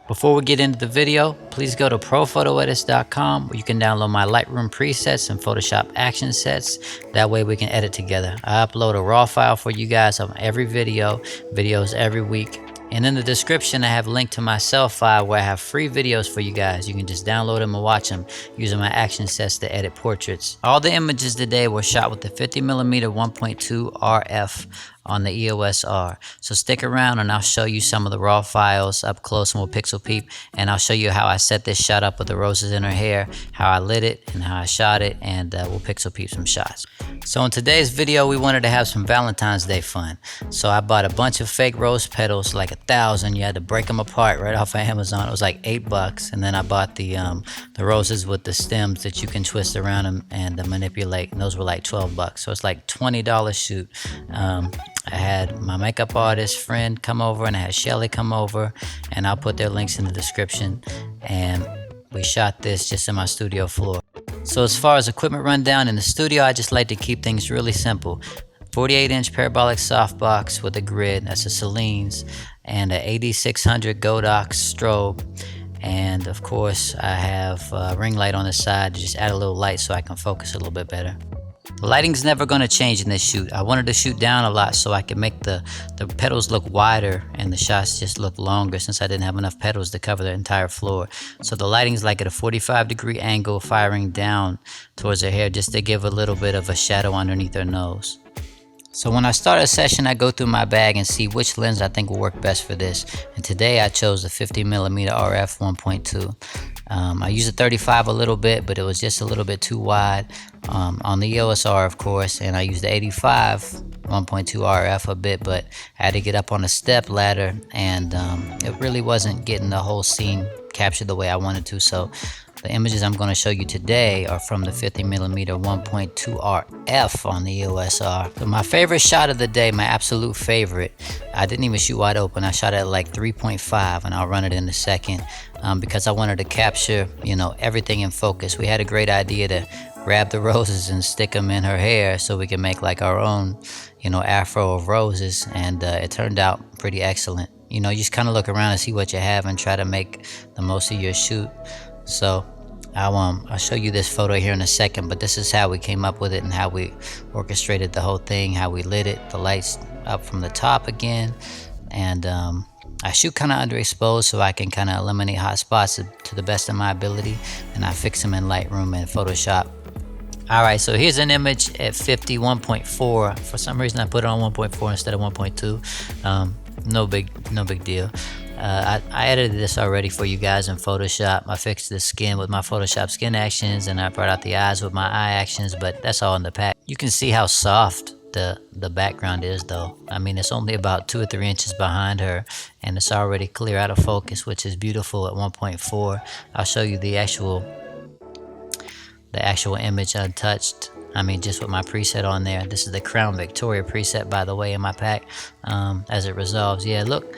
Before we get into the video, please go to prophotoedits.com where you can download my Lightroom presets and Photoshop action sets. That way we can edit together. I upload a raw file for you guys on every videos every week. And in the description, I have a link to my self file where I have free videos for you guys. You can just download them and watch them using my action sets to edit portraits. All the images today were shot with the 50mm 1.2 RF on the EOS R. So stick around and I'll show you some of the raw files up close and we'll pixel peep. And I'll show you how I set this shot up with the roses in her hair, how I lit it and how I shot it, and we'll pixel peep some shots. So in today's video, we wanted to have some Valentine's Day fun. So I bought a bunch of fake rose petals, like 1,000. You had to break them apart right off of Amazon. It was like $8. And then I bought the roses with the stems that you can twist around them and manipulate. And those were like $12. So it's like $20 shoot. I had my makeup artist friend come over and I had Shelly come over, and I'll put their links in the description. And we shot this just in my studio floor. So as far as equipment rundown in the studio, I just like to keep things really simple. 48-inch parabolic softbox with a grid, that's a Celine's, and an 8600 Godox strobe. And of course I have a ring light on the side to just add a little light so I can focus a little bit better. The lighting's never going to change in this shoot. I wanted to shoot down a lot so I could make the petals look wider and the shots just look longer, since I didn't have enough petals to cover the entire floor. So the lighting's like at a 45-degree angle, firing down towards her hair just to give a little bit of a shadow underneath her nose. So when I start a session, I go through my bag and see which lens I think will work best for this. And today I chose the 50mm RF 1.2. I used a 35 a little bit, but it was just a little bit too wide on the EOS R, of course. And I used the 85 1.2 RF a bit, but I had to get up on a step ladder, and it really wasn't getting the whole scene captured the way I wanted to. So the images I'm going to show you today are from the 50mm 1.2 RF on the EOS R. So my favorite shot of the day, my absolute favorite, I didn't even shoot wide open. I shot at like 3.5, and I'll run it in a second because I wanted to capture, everything in focus. We had a great idea to grab the roses and stick them in her hair so we can make like our own, afro of roses, and it turned out pretty excellent. You just kind of look around and see what you have and try to make the most of your shoot. So I'll show you this photo here in a second, but this is how we came up with it and how we orchestrated the whole thing, how we lit it, the lights up from the top again. And I shoot kind of underexposed so I can kind of eliminate hot spots to the best of my ability, and I fix them in Lightroom and Photoshop. Alright, so here's an image at 51.4. For some reason I put it on 1.4 instead of 1.2. No big deal. I edited this already for you guys in Photoshop. I fixed the skin with my Photoshop skin actions, and I brought out the eyes with my eye actions, but that's all in the pack. You can see how soft the background is though. I mean, it's only about 2 or 3 inches behind her, and it's already clear out of focus, which is beautiful at 1.4. I'll show you the actual image untouched. I mean, just with my preset on there. This is the Crown Victoria preset, by the way, in my pack. As it resolves, yeah, look,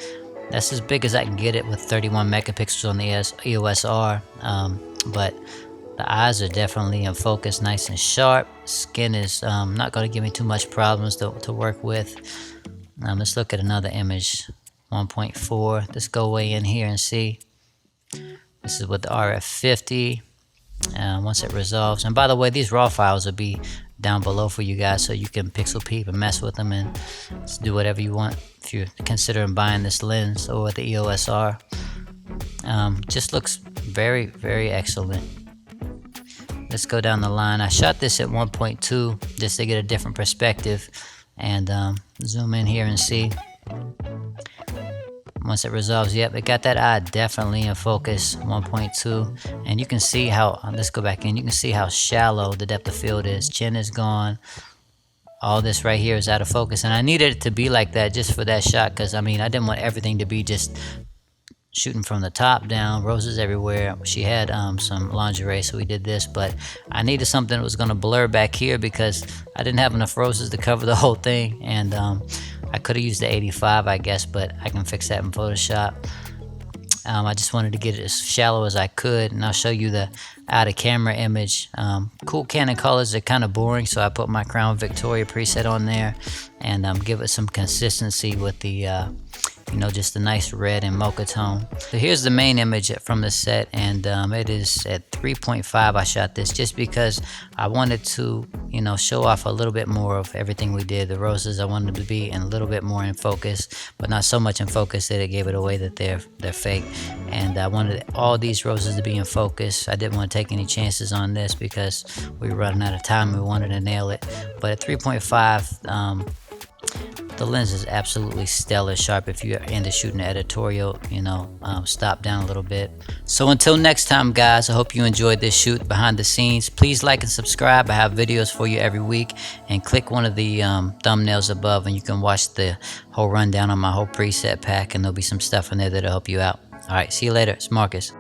that's as big as I can get it with 31 megapixels on the EOS R. But the eyes are definitely in focus, nice and sharp. Skin is not going to give me too much problems to work with. Let's look at another image, 1.4. Let's go way in here and see. This is with the RF50. Once it resolves, and by the way, these raw files will be down below for you guys so you can pixel peep and mess with them and do whatever you want if you're considering buying this lens or the EOS R. Just looks very, very excellent. Let's go down the line. I shot this at 1.2 just to get a different perspective, and zoom in here and see. Once it resolves, yep, it got that eye definitely in focus, 1.2. And you can see how, let's go back in, you can see how shallow the depth of field is. Chin is gone. All this right here is out of focus. And I needed it to be like that just for that shot, because I mean, I didn't want everything to be just shooting from the top down, roses everywhere. She had some lingerie, so we did this, but I needed something that was going to blur back here because I didn't have enough roses to cover the whole thing. And I could have used the 85, I guess, but I can fix that in Photoshop. I just wanted to get it as shallow as I could, and I'll show you the out of camera image. Cool Canon colors are kind of boring, so I put my Crown Victoria preset on there and give it some consistency with the you know, just a nice red and mocha tone. So here's the main image from the set, and it is at 3.5. I shot this just because I wanted to, you know, show off a little bit more of everything we did. The roses, I wanted to be in a little bit more in focus, but not so much in focus that it gave it away that they're fake. And I wanted all these roses to be in focus. I didn't want to take any chances on this because we were running out of time. We wanted to nail it. But at 3.5, the lens is absolutely stellar sharp. If you're into shooting editorial, you know, stop down a little bit. So until next time, guys, I hope you enjoyed this shoot behind the scenes. Please like and subscribe. I have videos for you every week, and click one of the thumbnails above and you can watch the whole rundown on my whole preset pack, and there'll be some stuff in there that'll help you out. All right, see you later. It's Marcus.